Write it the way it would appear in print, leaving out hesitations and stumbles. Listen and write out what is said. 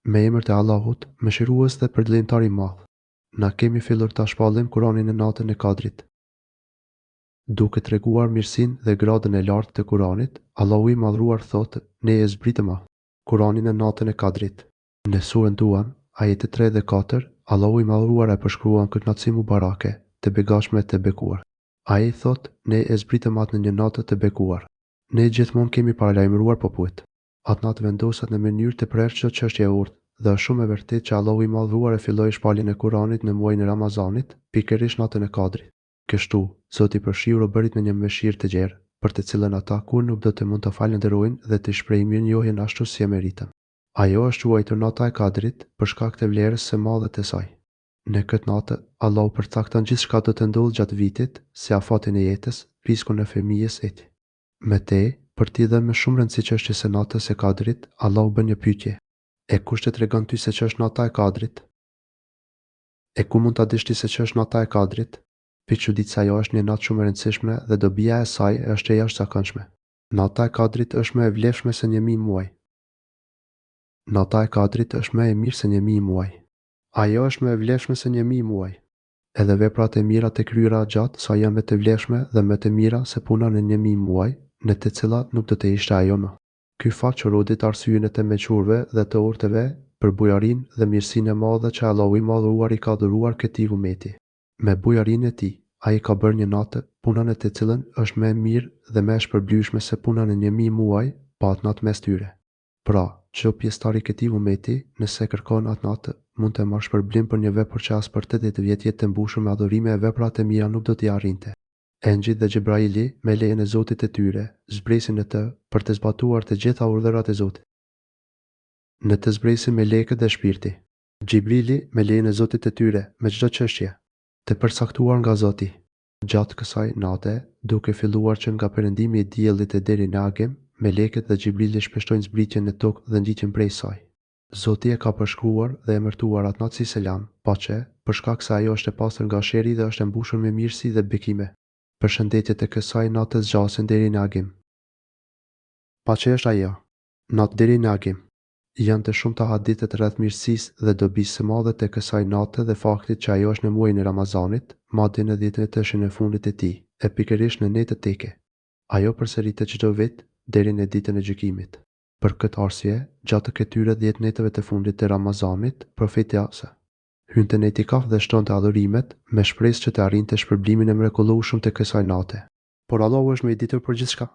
Me emër të Allahut, mëshirues dhe përdlimtar i madh. Na kemi fillur ta shpallim Kur'anin në natën e Kadrit. Duke treguar mirësinë dhe gradën e lartë të Kur'anit, Allahu i Madhruar thotë: Ne e zbritëm Kur'anin në natën e Kadrit. Në surën Duhan, ajete 3 dhe 4, Allahu i Madhruar e përshkruan këtë natësi mubarake, të begashme të bekuar. Ai thotë: Ne e zbritëm atë në një natë të bekuar. Ne gjithmonë kemi paralajmëruar popujt. Atë natë vendoset në mënyrë të prerë çdo çështje e urtë, dhe është shumë e vërtetë që Allahu i Madhruar e filloi shpaljen e Kuranit në muajin e Ramazanit, pikërisht natën e Kadrit. Kështu, Zoti përshiu robërit me një mëshirë të gjerë, për të cilën ata kur nuk do të mund të falënderojnë dhe të shprehin mirënjohjen ashtu si e meritën. Ajo është quajtur nata e Kadrit për shkak të vlerës së madhe të saj. Në këtë natë, Allahu përcakton gjithçka do të ndodhë gjatë vitit, si afatin e jetës, riskun e fëmijës e tij. Mëtej, për t'i dhënë më shumë rëndësi çështjes së natës së Kadrit, Allahu bën një pyetje. E kush të tregon ty se ç'është nata e Kadrit? E ku mund ta dish ti se ç'është nata e Kadrit? Piçudit se ajo është një natë shumë e rëndësishme dhe dobia e saj është e jashtëzakonshme. Nata e Kadrit është më e vlefshme se 1000 muaj. Nata e Kadrit është më e mirë se 1000 muaj. Ajo është më e vlefshme se 1000 muaj. Edhe veprat e mira të kryera gjatë sa janë më të vlefshme dhe më të mira se puna në 1000 muaj, në të cilat nuk do të ishte ajo më. Ky fakt çorodit arsyeën e të mequrve dhe të urtëve për bujarinë dhe mirësinë e madhe që Allahu i Madhruar i ka dhuruar këtij umeti. Me bujarinë e tij, ai ka bërë një natë, punën e të cilën është më e mirë dhe më e shpërblyeshme se puna në 1000 muaj, pa atë natë mes tyre. Pra, çdo pjesëtar i këtij umeti, nëse kërkon atë natë, mund të marrë shpërblim për një vepër që as për 80 vjet jetë të mbushur me adhurime e vepra të mira nuk do t'i arrinte. Engjëjt dhe Xhebraili, me lejen e Zotit të tyre, zbresin në të për të zbatuar të gjitha urdhërat e Zotit. Në të zbresin melekët dhe shpirti. Xhibrili, me lejen e Zotit të tyre, me çdo çështje të përcaktuar nga Zoti. Gjatë kësaj nate, duke filluar që nga perëndimi i diellit e deri në agim, melekët dhe Xhibrili shpeshtojnë zbritjen në tokë dhe ngjitjen prej saj. Zoti e ka përshkruar dhe emërtuar atë natë si selam, paqe, për shkak se ajo është e pastër nga sheri dhe është e mbushur me mirësi dhe bekime. Përshëndetjet e kësaj nate zgjasen deri në agim. Paqe është ajo, natë deri në agim. Janë të shumta hadithet rreth mirësisë dhe dobisë së madhe të kësaj nate dhe faktit që ajo është në muajin e Ramazanit, madje në 10 netëshin e fundit të tij, e pikërisht në netë teke. Ajo përsëritet çdo vit deri në ditën e gjykimit. Për këtë arsye, gjatë këtyre 10 netëve të fundit të Ramazanit, profeti Asa hynte në itikaf dhe shtonte adhurimet me shpresë që të arrinte shpërblimin e mrekullueshëm të kësaj nate. Por Allahu është më i ditur për gjithçka.